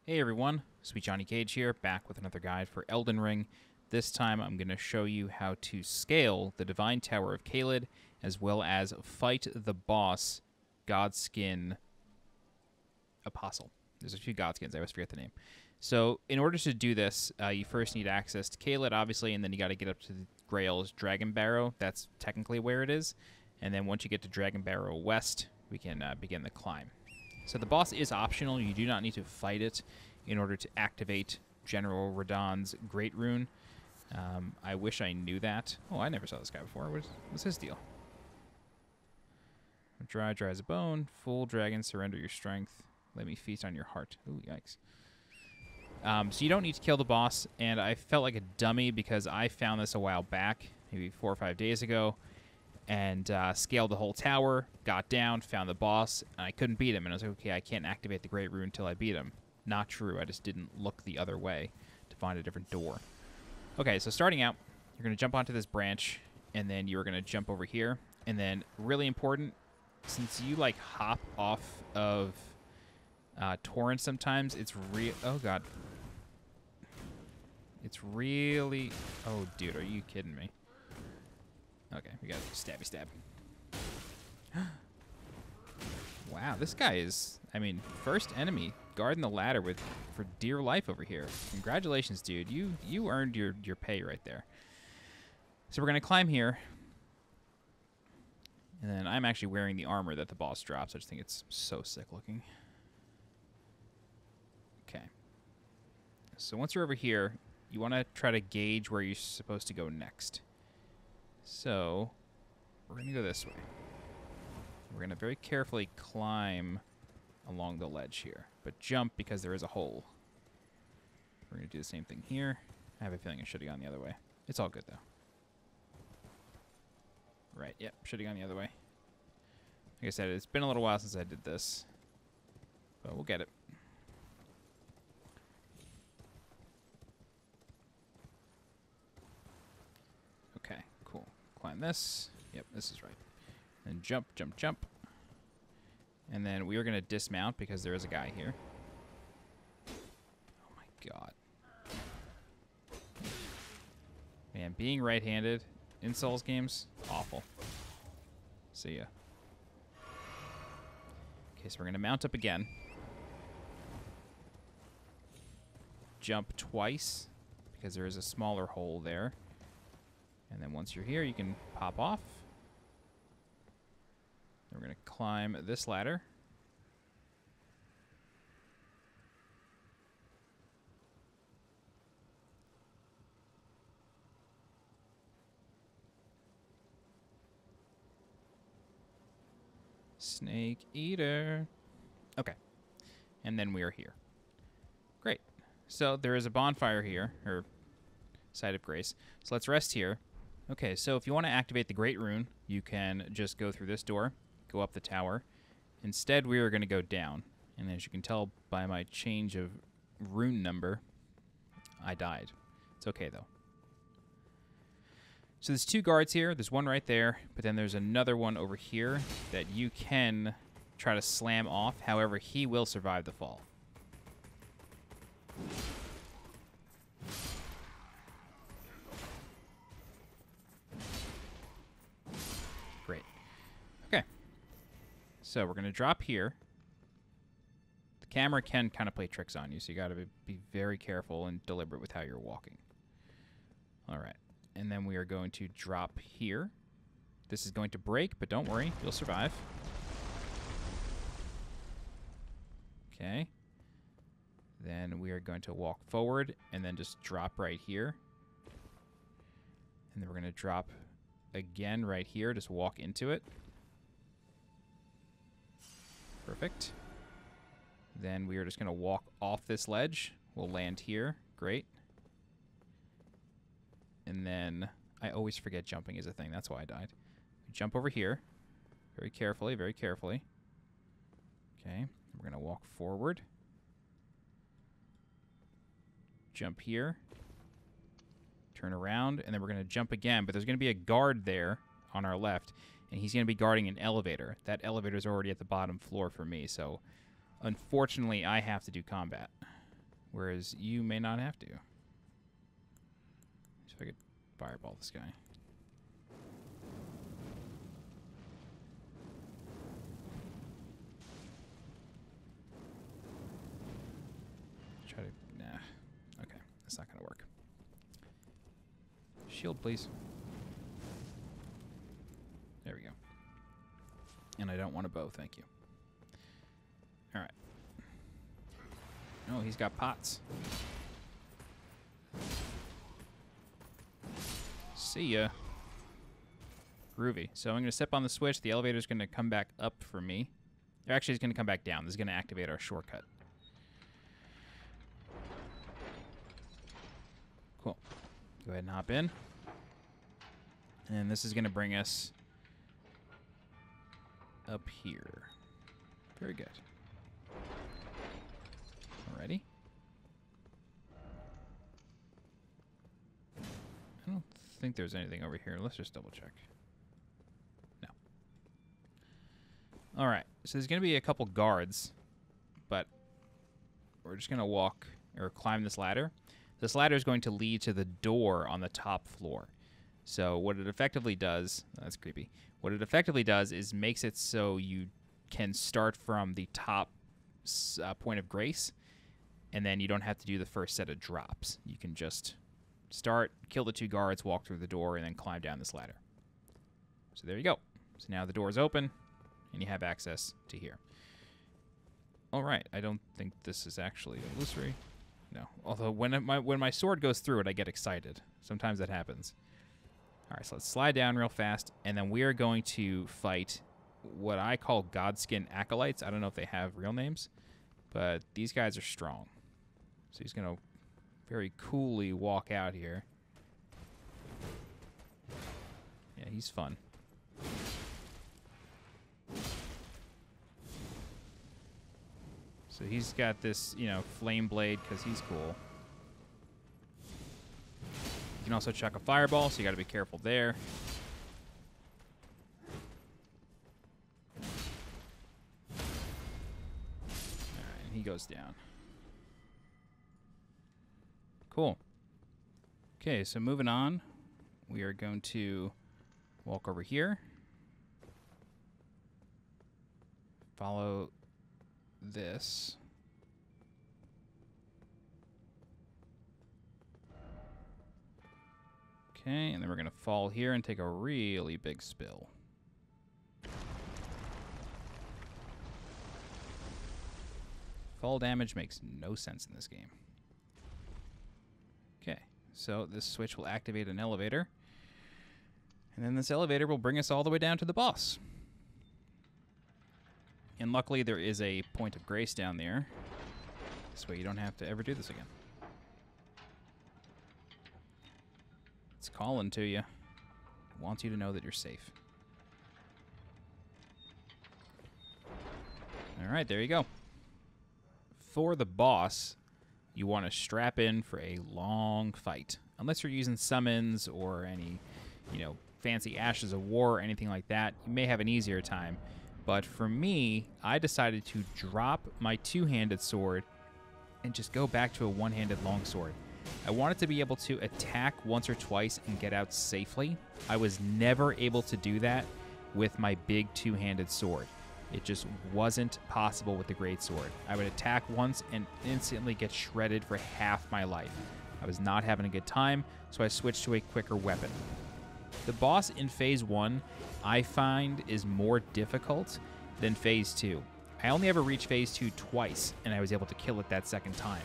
Hey everyone, SweetJohnnyCage here, back with another guide for Elden Ring. This time I'm going to show you how to scale the Divine Tower of Caelid, as well as fight the boss, Godskin Apostle. There's a few Godskins, I always forget the name. So in order to do this, you first need access to Caelid, obviously, and then you got to get up to the Grail's Dragon Barrow. That's technically where it is. And then once you get to Dragon Barrow West, we can begin the climb. So the boss is optional. You do not need to fight it in order to activate General Radahn's Great Rune. I wish I knew that. Oh, I never saw this guy before. What's his deal? Dry as a bone. Full dragon, surrender your strength. Let me feast on your heart. Ooh, yikes. So you don't need to kill the boss, and I felt like a dummy because I found this a while back, maybe 4 or 5 days ago, and scaled the whole tower, got down, found the boss, and I couldn't beat him. And I was like, okay, I can't activate the Great Rune until I beat him. Not true. I just didn't look the other way to find a different door. Okay, so starting out, you're going to jump onto this branch, and then you're going to jump over here. And then, really important, since you, like, hop off of torrents sometimes, it's oh, God. It's really... Oh, dude, are you kidding me? Okay, we got stabby stab. Wow, this guy is, I mean, first enemy guarding the ladder for dear life over here. Congratulations, dude. You earned your pay right there. So we're going to climb here. And then I'm actually wearing the armor that the boss drops. I just think it's so sick looking. Okay. So once you're over here, you want to try to gauge where you're supposed to go next. So, we're going to go this way. We're going to very carefully climb along the ledge here, but jump because there is a hole. We're going to do the same thing here. I have a feeling I should have gone the other way. It's all good, though. Right, yep, should have gone the other way. Like I said, it's been a little while since I did this, but we'll get it. Okay. Climb this. Yep, this is right. And jump, jump, jump. And then we are going to dismount because there is a guy here. Oh my god. Man, being right-handed in Souls games, awful. See ya. Okay, so we're going to mount up again. Jump twice because there is a smaller hole there. And then once you're here, you can pop off. Then we're going to climb this ladder. Snake eater. Okay. And then we are here. Great. So there is a bonfire here, or site of grace. So let's rest here. Okay, so if you want to activate the Great Rune, you can just go through this door, go up the tower. Instead, we are going to go down. And as you can tell by my change of rune number, I died. It's okay, though. So there's 2 guards here. There's one right there, but then there's another one over here that you can try to slam off. However, he will survive the fall. Great. Okay. So we're going to drop here. The camera can kind of play tricks on you, so you got to be very careful and deliberate with how you're walking. All right. And then we are going to drop here. This is going to break, but don't worry. You'll survive. Okay. Then we are going to walk forward and then just drop right here. And then we're going to drop again right here. Just walk into it. Perfect. Then we are just going to walk off this ledge. We'll land here. Great. And then I always forget jumping is a thing. That's why I died. We jump over here. Very carefully, very carefully. Okay. We're going to walk forward. Jump here. Turn around. And then we're going to jump again. But there's going to be a guard there on our left. And he's going to be guarding an elevator. That elevator is already at the bottom floor for me. So, unfortunately, I have to do combat. whereas you may not have to. See if I could fireball this guy. Try to... Nah. Okay, that's not going to work. Shield, please. There we go. And I don't want a bow, thank you. Alright. Oh, he's got pots. See ya. Groovy. So I'm going to step on the switch. The elevator's going to come back up for me. Or actually, it's going to come back down. This is going to activate our shortcut. Cool. Go ahead and hop in. And this is going to bring us up here. Very good. Alrighty. I don't think there's anything over here. Let's just double check. No. Alright, so there's going to be a couple guards, but we're just going to walk or climb this ladder. This ladder is going to lead to the door on the top floor. So what it effectively does, that's creepy. What it effectively does is makes it so you can start from the top point of grace, and then you don't have to do the first set of drops. You can just start, kill the two guards, walk through the door, and then climb down this ladder. So there you go. So now the door is open, and you have access to here. All right, I don't think this is actually illusory. No, although when my sword goes through it, I get excited. Sometimes that happens. All right, so let's slide down real fast, and then we are going to fight what I call Godskin acolytes. I don't know if they have real names, but these guys are strong. So he's going to very coolly walk out here. Yeah, he's fun. So he's got this, you know, flame blade because he's cool. You can also chuck a fireball, so you got to be careful there. Alright, and he goes down. Cool. Okay, so moving on, we are going to walk over here. Follow this. Okay, and then we're going to fall here and take a really big spill. Fall damage makes no sense in this game. Okay, so this switch will activate an elevator. And then this elevator will bring us all the way down to the boss. And luckily there is a point of grace down there. This way you don't have to ever do this again. It's calling to you. It wants you to know that you're safe. Alright, there you go. For the boss, you want to strap in for a long fight. Unless you're using summons or any, you know, fancy Ashes of War or anything like that, you may have an easier time. But for me, I decided to drop my two-handed sword and just go back to a one-handed longsword. I wanted to be able to attack once or twice and get out safely. I was never able to do that with my big two-handed sword. It just wasn't possible with the greatsword. I would attack once and instantly get shredded for half my life. I was not having a good time, so I switched to a quicker weapon. The boss in Phase 1, I find, is more difficult than Phase 2. I only ever reached Phase 2 twice, and I was able to kill it that second time.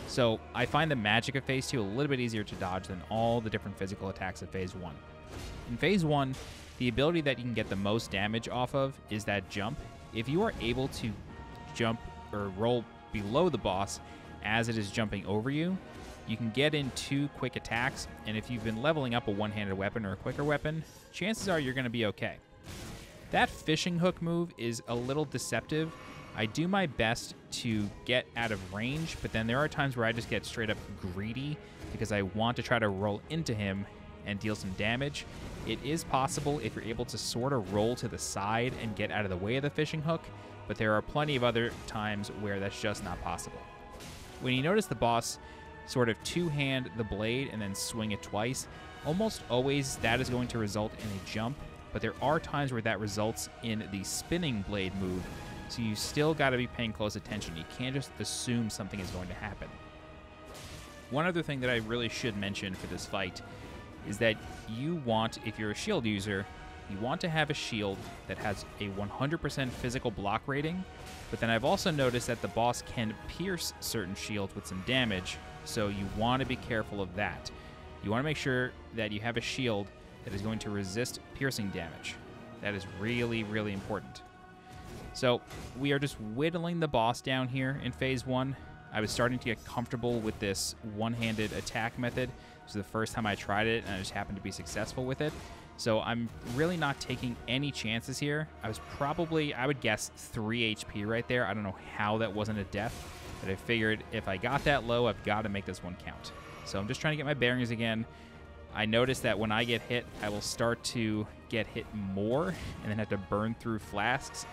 So I find the magic of Phase 2 a little bit easier to dodge than all the different physical attacks of Phase 1. In Phase 1, the ability that you can get the most damage off of is that jump. If you are able to jump or roll below the boss as it is jumping over you, you can get in 2 quick attacks, and if you've been leveling up a one-handed weapon or a quicker weapon, chances are you're going to be okay. That fishing hook move is a little deceptive. I do my best to get out of range, but then there are times where I just get straight up greedy because I want to try to roll into him and deal some damage. It is possible if you're able to sort of roll to the side and get out of the way of the fishing hook, but there are plenty of other times where that's just not possible. When you notice the boss sort of two-hand the blade and then swing it twice, almost always that is going to result in a jump, but there are times where that results in the spinning blade move, so you still got to be paying close attention. You can't just assume something is going to happen. One other thing that I really should mention for this fight is that you want, if you're a shield user, you want to have a shield that has a 100% physical block rating, but then I've also noticed that the boss can pierce certain shields with some damage, so you want to be careful of that. You want to make sure that you have a shield that is going to resist piercing damage. That is really, really important. So we are just whittling the boss down here in Phase 1. I was starting to get comfortable with this one-handed attack method. This was the first time I tried it, and I just happened to be successful with it. So I'm really not taking any chances here. I was probably, I would guess, 3 HP right there. I don't know how that wasn't a death, but I figured if I got that low, I've got to make this one count. So I'm just trying to get my bearings again. I noticed that when I get hit, I will start to get hit more and then have to burn through flasks.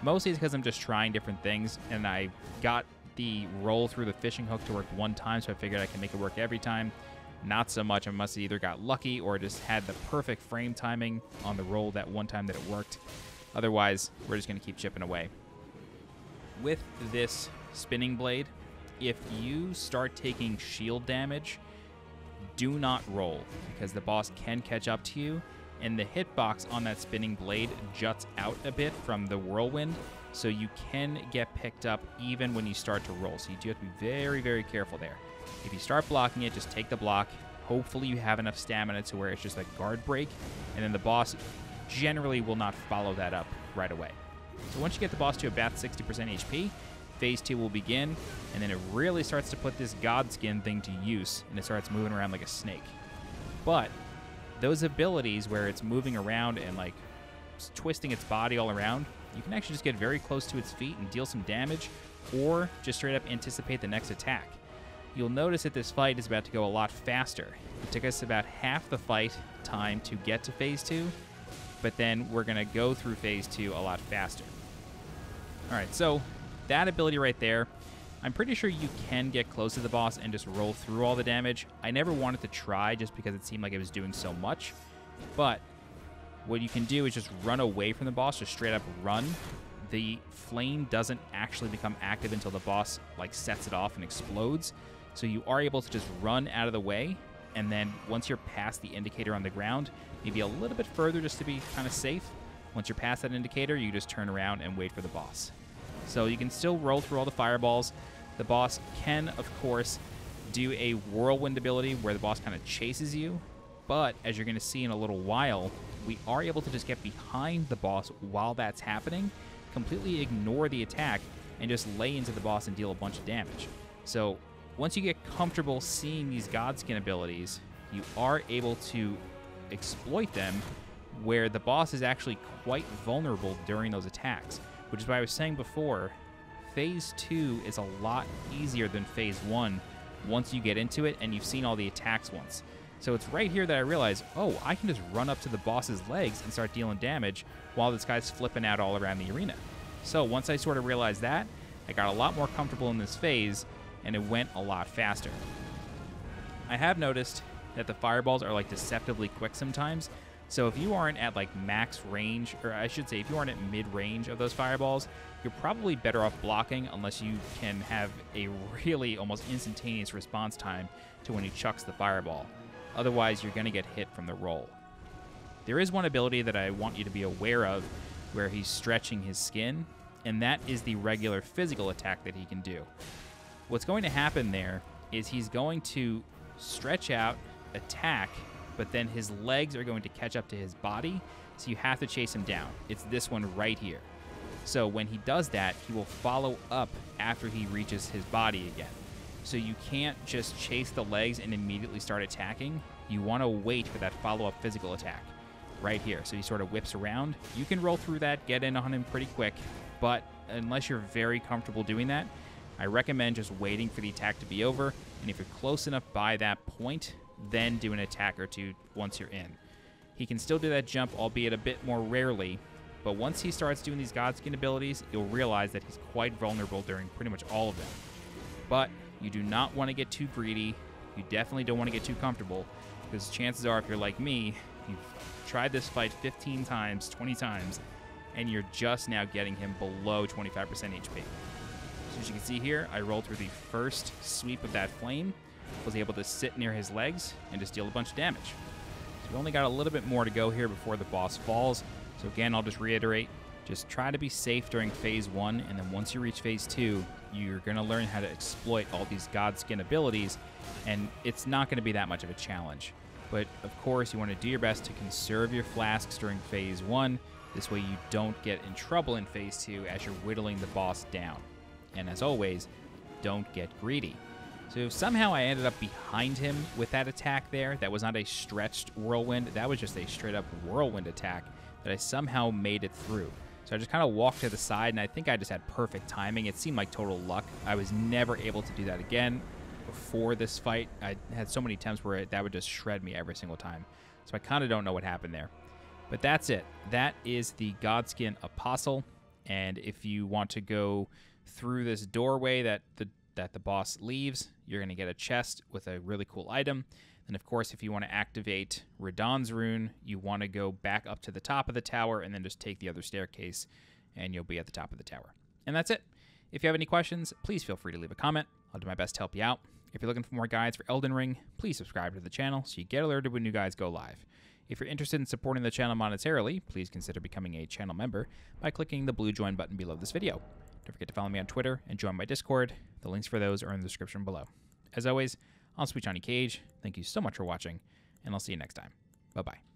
Mostly it's because I'm just trying different things, and I got the roll through the fishing hook to work one time, so I figured I can make it work every time. Not so much. I must have either got lucky or just had the perfect frame timing on the roll that one time that it worked. Otherwise, we're just going to keep chipping away. With this spinning blade, if you start taking shield damage, do not roll, because the boss can catch up to you, and the hitbox on that spinning blade juts out a bit from the whirlwind, so you can get picked up even when you start to roll. So you do have to be very, very careful there. If you start blocking it, just take the block. Hopefully you have enough stamina to where it's just a guard break, and then the boss generally will not follow that up right away. So once you get the boss to about 60% HP, Phase 2 will begin, and then it really starts to put this Godskin thing to use, and it starts moving around like a snake. But those abilities where it's moving around and like twisting its body all around, you can actually just get very close to its feet and deal some damage, or just straight up anticipate the next attack. You'll notice that this fight is about to go a lot faster. It took us about half the fight time to get to Phase 2, but then we're going to go through Phase 2 a lot faster. Alright, so that ability right there, I'm pretty sure you can get close to the boss and just roll through all the damage. I never wanted to try just because it seemed like it was doing so much, but what you can do is just run away from the boss, just straight up run. The flame doesn't actually become active until the boss like sets it off and explodes, so you are able to just run out of the way, and then once you're past the indicator on the ground, maybe a little bit further just to be kind of safe. Once you're past that indicator, you just turn around and wait for the boss. So you can still roll through all the fireballs. The boss can, of course, do a whirlwind ability where the boss kind of chases you, but as you're going to see in a little while, we are able to just get behind the boss while that's happening, completely ignore the attack, and just lay into the boss and deal a bunch of damage. So once you get comfortable seeing these Godskin abilities, you are able to exploit them where the boss is actually quite vulnerable during those attacks, which is why I was saying before, Phase 2 is a lot easier than Phase 1 once you get into it and you've seen all the attacks once. So it's right here that I realize, oh, I can just run up to the boss's legs and start dealing damage while this guy's flipping out all around the arena. So once I sort of realized that, I got a lot more comfortable in this phase, and it went a lot faster. I have noticed that the fireballs are like deceptively quick sometimes, so if you aren't at like max range, or I should say if you aren't at mid-range of those fireballs, you're probably better off blocking unless you can have a really almost instantaneous response time to when he chucks the fireball. Otherwise, you're going to get hit from the roll. There is one ability that I want you to be aware of where he's stretching his skin, and that is the regular physical attack that he can do. What's going to happen there is he's going to stretch out, attack, but then his legs are going to catch up to his body, so you have to chase him down. It's this one right here. So when he does that, he will follow up after he reaches his body again. So you can't just chase the legs and immediately start attacking. You want to wait for that follow-up physical attack right here. So he sort of whips around. You can roll through that, get in on him pretty quick, but unless you're very comfortable doing that, I recommend just waiting for the attack to be over, and if you're close enough by that point, then do an attack or two once you're in. He can still do that jump, albeit a bit more rarely, but once he starts doing these Godskin abilities, you'll realize that he's quite vulnerable during pretty much all of them. But You do not want to get too greedy. You definitely don't want to get too comfortable, because chances are, if you're like me, you've tried this fight 15 times, 20 times, and you're just now getting him below 25% HP. So as you can see here, I rolled through the first sweep of that flame, was able to sit near his legs and just deal a bunch of damage. So we only got a little bit more to go here before the boss falls. So again, I'll just reiterate, just try to be safe during phase 1, and then once you reach phase 2, you're going to learn how to exploit all these Godskin abilities, and it's not going to be that much of a challenge. But of course, you want to do your best to conserve your flasks during phase 1. This way you don't get in trouble in phase 2 as you're whittling the boss down. And as always, don't get greedy. So somehow I ended up behind him with that attack there. That was not a stretched whirlwind. That was just a straight up whirlwind attack that I somehow made it through. So I just kind of walked to the side, and I think I just had perfect timing. It seemed like total luck. I was never able to do that again before this fight. I had so many attempts where that would just shred me every single time. So I kind of don't know what happened there. But that's it. That is the Godskin Apostle. And if you want to go through this doorway that the boss leaves, you're going to get a chest with a really cool item. And of course, if you want to activate Radahn's rune, you want to go back up to the top of the tower and then just take the other staircase, and you'll be at the top of the tower. And that's it. If you have any questions, please feel free to leave a comment. I'll do my best to help you out. If you're looking for more guides for Elden Ring, please subscribe to the channel so you get alerted when new guides go live. If you're interested in supporting the channel monetarily, please consider becoming a channel member by clicking the blue join button below this video. Don't forget to follow me on Twitter and join my Discord. The links for those are in the description below. As always, I'm SweetJohnnyCage. Thank you so much for watching, and I'll see you next time. Bye-bye.